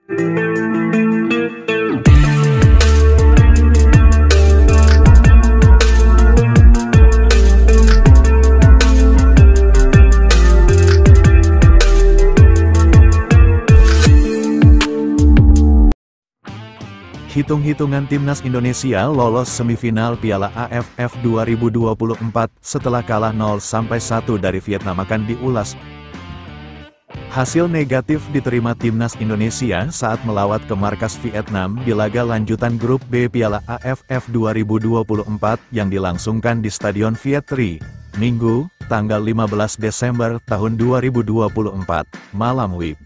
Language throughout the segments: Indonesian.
Hitung-hitungan Timnas Indonesia lolos semifinal Piala AFF 2024 setelah kalah 0-1 dari Vietnam akan diulas. Hasil negatif diterima Timnas Indonesia saat melawat ke markas Vietnam di laga lanjutan grup B Piala AFF 2024 yang dilangsungkan di Stadion Viet Tri, Minggu, tanggal 15 Desember tahun 2024, malam WIB.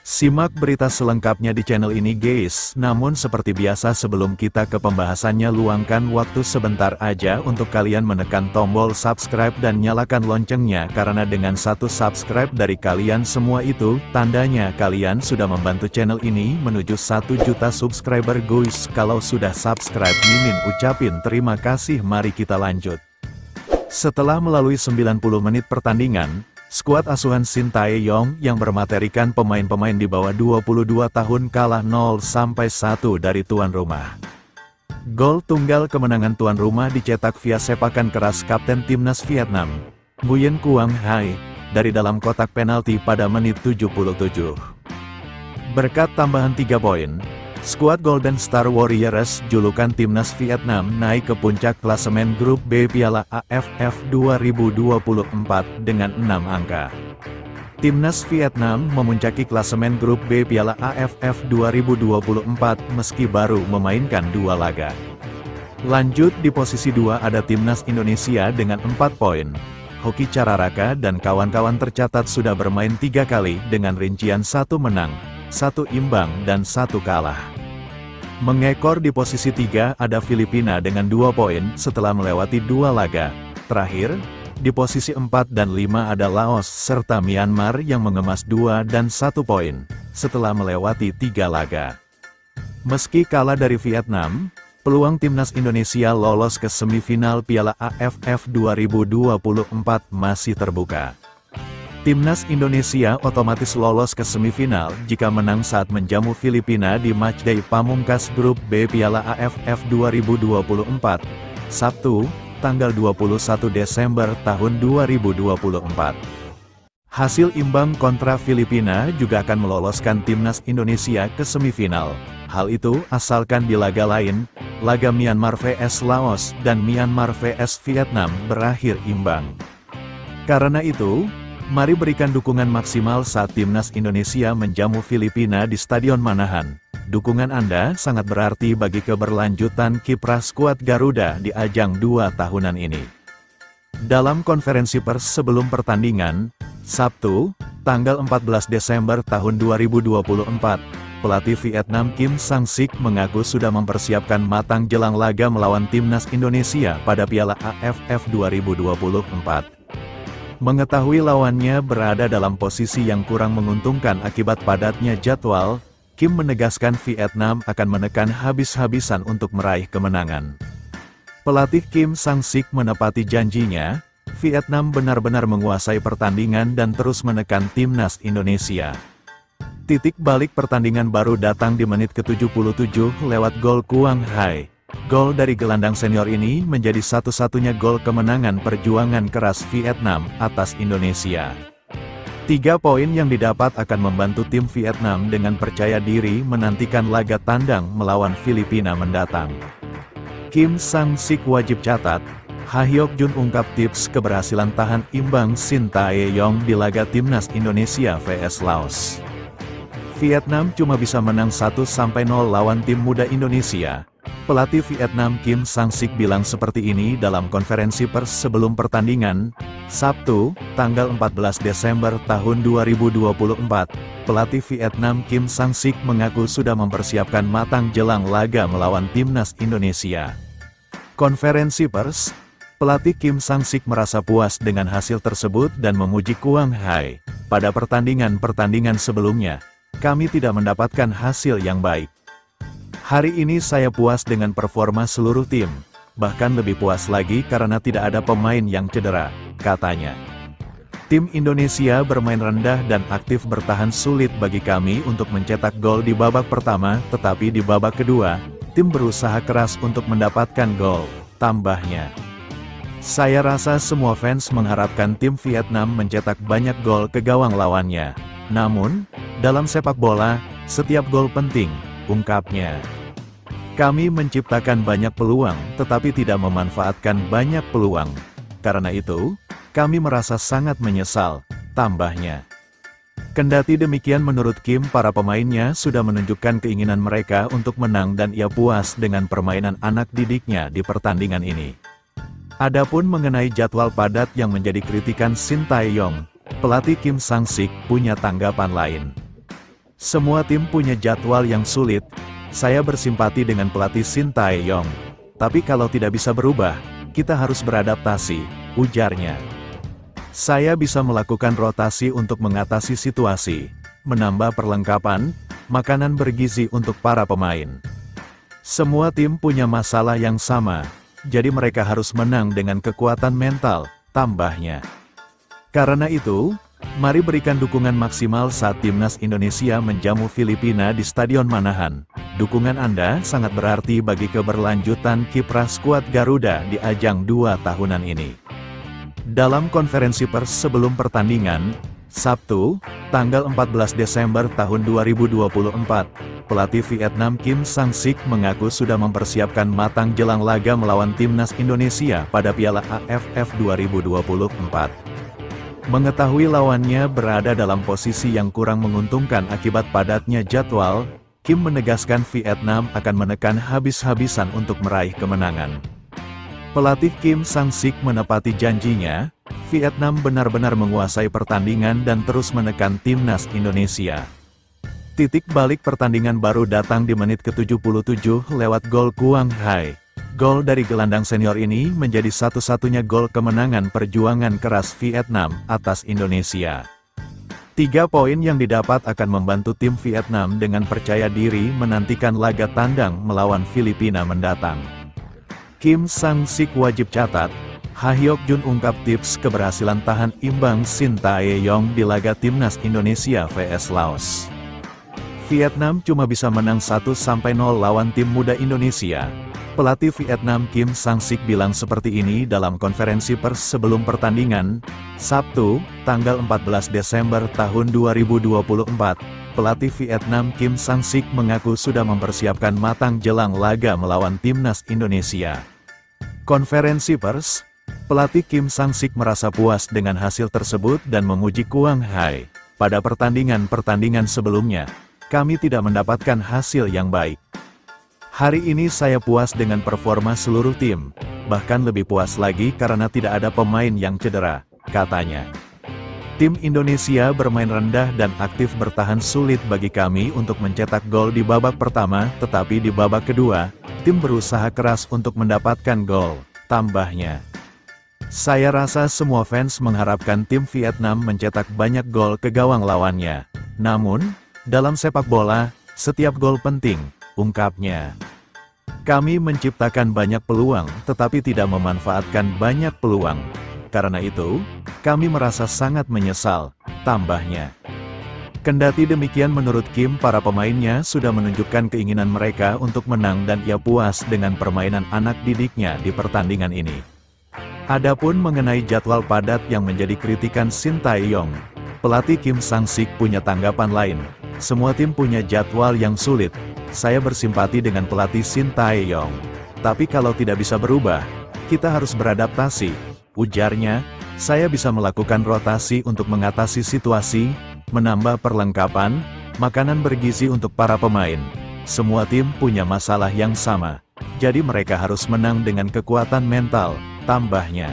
Simak berita selengkapnya di channel ini guys. Namun seperti biasa sebelum kita ke pembahasannya, luangkan waktu sebentar aja untuk kalian menekan tombol subscribe dan nyalakan loncengnya, karena dengan satu subscribe dari kalian semua itu, tandanya kalian sudah membantu channel ini menuju 1 juta subscriber guys. Kalau sudah subscribe, Mimin ucapin terima kasih. Mari kita lanjut. Setelah melalui 90 menit pertandingan, skuad asuhan Shin Tae-yong yang bermaterikan pemain-pemain di bawah 22 tahun kalah 0-1 dari tuan rumah. Gol tunggal kemenangan tuan rumah dicetak via sepakan keras Kapten Timnas Vietnam, Nguyen Quang Hai, dari dalam kotak penalti pada menit 77. Berkat tambahan 3 poin, skuad Golden Star Warriors julukan Timnas Vietnam naik ke puncak klasemen grup B Piala AFF 2024 dengan 6 angka. Timnas Vietnam memuncaki klasemen grup B Piala AFF 2024 meski baru memainkan 2 laga. Lanjut di posisi 2 ada Timnas Indonesia dengan 4 poin. Hoki Cararaka dan kawan-kawan tercatat sudah bermain 3 kali dengan rincian 1 menang, 1 imbang dan 1 kalah. Mengekor di posisi 3 ada Filipina dengan 2 poin setelah melewati 2 laga. Terakhir, di posisi 4 dan 5 ada Laos serta Myanmar yang mengemas 2 dan 1 poin setelah melewati 3 laga. Meski kalah dari Vietnam, peluang Timnas Indonesia lolos ke semifinal Piala AFF 2024 masih terbuka. Timnas Indonesia otomatis lolos ke semifinal jika menang saat menjamu Filipina di matchday pamungkas grup B Piala AFF 2024, Sabtu, tanggal 21 Desember tahun 2024. Hasil imbang kontra Filipina juga akan meloloskan Timnas Indonesia ke semifinal. Hal itu asalkan di laga lain, laga Myanmar vs Laos dan Myanmar vs Vietnam berakhir imbang. Karena itu, mari berikan dukungan maksimal saat Timnas Indonesia menjamu Filipina di Stadion Manahan. Dukungan Anda sangat berarti bagi keberlanjutan kiprah skuad Garuda di ajang 2 tahunan ini. Dalam konferensi pers sebelum pertandingan, Sabtu, tanggal 14 Desember tahun 2024, pelatih Vietnam Kim Sang-sik mengaku sudah mempersiapkan matang jelang laga melawan Timnas Indonesia pada Piala AFF 2024. Mengetahui lawannya berada dalam posisi yang kurang menguntungkan akibat padatnya jadwal, Kim menegaskan Vietnam akan menekan habis-habisan untuk meraih kemenangan. Pelatih Kim Sang-sik menepati janjinya, Vietnam benar-benar menguasai pertandingan dan terus menekan Timnas Indonesia. Titik balik pertandingan baru datang di menit ke-77 lewat gol Quang Hai. Gol dari gelandang senior ini menjadi satu-satunya gol kemenangan perjuangan keras Vietnam atas Indonesia. 3 poin yang didapat akan membantu tim Vietnam dengan percaya diri menantikan laga tandang melawan Filipina mendatang. Kim Sang-sik wajib catat, Ha Hyok Jun ungkap tips keberhasilan tahan imbang Shin Tae-yong di laga Timnas Indonesia vs Laos. Vietnam cuma bisa menang 1-0 lawan tim muda Indonesia. Pelatih Vietnam Kim Sang-sik bilang seperti ini dalam konferensi pers sebelum pertandingan, Sabtu, tanggal 14 Desember tahun 2024. Pelatih Vietnam Kim Sang-sik mengaku sudah mempersiapkan matang jelang laga melawan Timnas Indonesia. Konferensi pers, pelatih Kim Sang-sik merasa puas dengan hasil tersebut dan memuji Quang Hai. Pada pertandingan-pertandingan sebelumnya, kami tidak mendapatkan hasil yang baik. Hari ini saya puas dengan performa seluruh tim, bahkan lebih puas lagi karena tidak ada pemain yang cedera, katanya. Tim Indonesia bermain rendah dan aktif bertahan sulit bagi kami untuk mencetak gol di babak pertama, tetapi di babak kedua, tim berusaha keras untuk mendapatkan gol, tambahnya. Saya rasa semua fans mengharapkan tim Vietnam mencetak banyak gol ke gawang lawannya. Namun, dalam sepak bola, setiap gol penting, ungkapnya. Kami menciptakan banyak peluang, tetapi tidak memanfaatkan banyak peluang. Karena itu, kami merasa sangat menyesal, tambahnya. Kendati demikian menurut Kim para pemainnya sudah menunjukkan keinginan mereka untuk menang dan ia puas dengan permainan anak didiknya di pertandingan ini. Adapun mengenai jadwal padat yang menjadi kritikan Shin Tae-yong, pelatih Kim Sang-sik punya tanggapan lain. Semua tim punya jadwal yang sulit, saya bersimpati dengan pelatih Shin Tae-yong. Tapi kalau tidak bisa berubah, kita harus beradaptasi, ujarnya. Saya bisa melakukan rotasi untuk mengatasi situasi, menambah perlengkapan, makanan bergizi untuk para pemain. Semua tim punya masalah yang sama, jadi mereka harus menang dengan kekuatan mental, tambahnya. Karena itu, mari berikan dukungan maksimal saat Timnas Indonesia menjamu Filipina di Stadion Manahan. Dukungan Anda sangat berarti bagi keberlanjutan kiprah skuad Garuda di ajang 2 tahunan ini. Dalam konferensi pers sebelum pertandingan, Sabtu, tanggal 14 Desember tahun 2024, pelatih Vietnam Kim Sang-sik mengaku sudah mempersiapkan matang jelang laga melawan Timnas Indonesia pada Piala AFF 2024. Mengetahui lawannya berada dalam posisi yang kurang menguntungkan akibat padatnya jadwal, Kim menegaskan Vietnam akan menekan habis-habisan untuk meraih kemenangan. Pelatih Kim Sang-sik menepati janjinya, Vietnam benar-benar menguasai pertandingan dan terus menekan Timnas Indonesia. Titik balik pertandingan baru datang di menit ke-77 lewat gol Quang Hai. Gol dari gelandang senior ini menjadi satu-satunya gol kemenangan perjuangan keras Vietnam atas Indonesia. 3 poin yang didapat akan membantu tim Vietnam dengan percaya diri menantikan laga tandang melawan Filipina mendatang. Kim Sang-sik wajib catat, Ha Hyok Jun ungkap tips keberhasilan tahan imbang Shin Tae-yong di laga Timnas Indonesia vs Laos. Vietnam cuma bisa menang 1-0 lawan tim muda Indonesia. Pelatih Vietnam Kim Sang-sik bilang seperti ini dalam konferensi pers sebelum pertandingan, Sabtu, tanggal 14 Desember tahun 2024. Pelatih Vietnam Kim Sang-sik mengaku sudah mempersiapkan matang jelang laga melawan Timnas Indonesia. Konferensi pers, pelatih Kim Sang-sik merasa puas dengan hasil tersebut dan memuji Quang Hai. Pada pertandingan-pertandingan sebelumnya, kami tidak mendapatkan hasil yang baik. Hari ini saya puas dengan performa seluruh tim, bahkan lebih puas lagi karena tidak ada pemain yang cedera, katanya. Tim Indonesia bermain rendah dan aktif bertahan sulit bagi kami untuk mencetak gol di babak pertama, tetapi di babak kedua, tim berusaha keras untuk mendapatkan gol, tambahnya. Saya rasa semua fans mengharapkan tim Vietnam mencetak banyak gol ke gawang lawannya. Namun, dalam sepak bola, setiap gol penting, ungkapnya. Kami menciptakan banyak peluang, tetapi tidak memanfaatkan banyak peluang. Karena itu, kami merasa sangat menyesal, tambahnya. Kendati demikian menurut Kim para pemainnya sudah menunjukkan keinginan mereka untuk menang dan ia puas dengan permainan anak didiknya di pertandingan ini. Adapun mengenai jadwal padat yang menjadi kritikan Shin Tae-yong, pelatih Kim Sang-sik punya tanggapan lain. Semua tim punya jadwal yang sulit, saya bersimpati dengan pelatih Shin Tae-yong. Tapi kalau tidak bisa berubah, kita harus beradaptasi, ujarnya. Saya bisa melakukan rotasi untuk mengatasi situasi, menambah perlengkapan, makanan bergizi untuk para pemain. Semua tim punya masalah yang sama, jadi mereka harus menang dengan kekuatan mental, tambahnya.